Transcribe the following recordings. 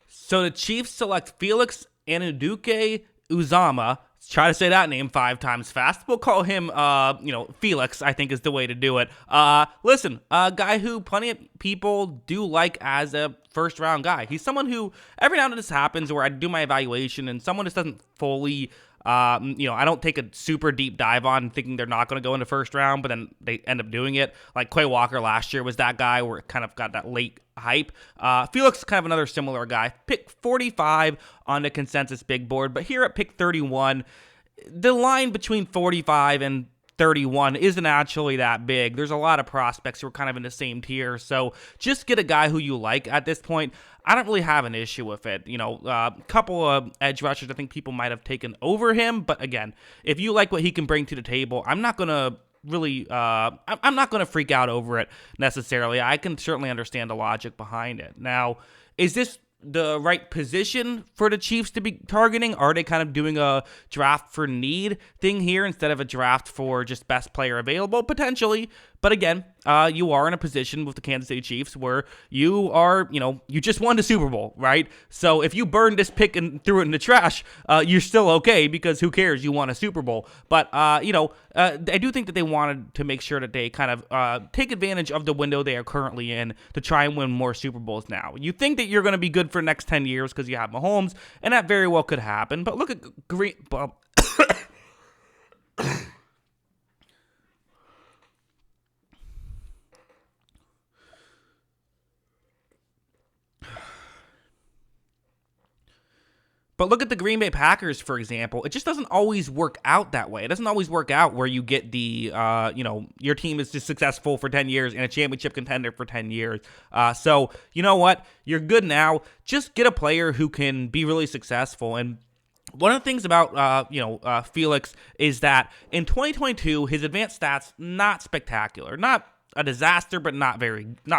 So the Chiefs select Felix Anudike-Uzomah. Try to say that name 5 times fast. We'll call him, Felix, I think is the way to do it. Listen, a guy who plenty of people do like as a first-round guy. He's someone who, every now and then this happens where I do my evaluation and someone just doesn't fully, I don't take a super deep dive on thinking they're not going to go in the first round, but then they end up doing it. Like Quay Walker last year was that guy where it kind of got that late hype. Felix is kind of another similar guy. Pick 45 on the consensus big board, but here at pick 31, the line between 45 and 31 isn't actually that big. There's a lot of prospects who are kind of in the same tier, so just get a guy who you like at this point. I don't really have an issue with it. A couple of edge rushers I think people might have taken over him, but again, if you like what he can bring to the table, I'm not going to really, I'm not going to freak out over it necessarily. I can certainly understand the logic behind it. Now, is this the right position for the Chiefs to be targeting? Are they kind of doing a draft for need thing here instead of a draft for just best player available? Potentially. But again, you are in a position with the Kansas City Chiefs where you are, you just won the Super Bowl, right? So if you burned this pick and threw it in the trash, you're still okay because who cares? You won a Super Bowl. But, I do think that they wanted to make sure that they kind of take advantage of the window they are currently in to try and win more Super Bowls now. You think that you're going to be good for the next 10 years because you have Mahomes, and that very well could happen. But look at Green... But look at the Green Bay Packers, for example. It just doesn't always work out that way. It doesn't always work out where you get the, your team is just successful for 10 years and a championship contender for 10 years. So, you know what? You're good now. Just get a player who can be really successful. And one of the things about, Felix is that in 2022, his advanced stats, not spectacular. Not a disaster, but not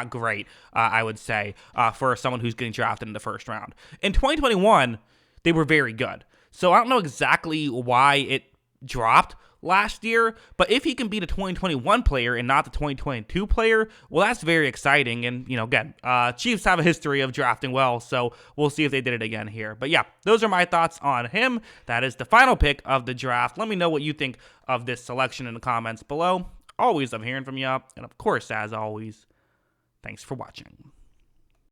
great, I would say, for someone who's getting drafted in the first round. In 2021, they were very good. So I don't know exactly why it dropped last year, but if he can be the 2021 player and not the 2022 player, well, that's very exciting. And, again, Chiefs have a history of drafting well, so we'll see if they did it again here. But yeah, those are my thoughts on him. That is the final pick of the draft. Let me know what you think of this selection in the comments below. Always love hearing from you. And of course, as always, thanks for watching.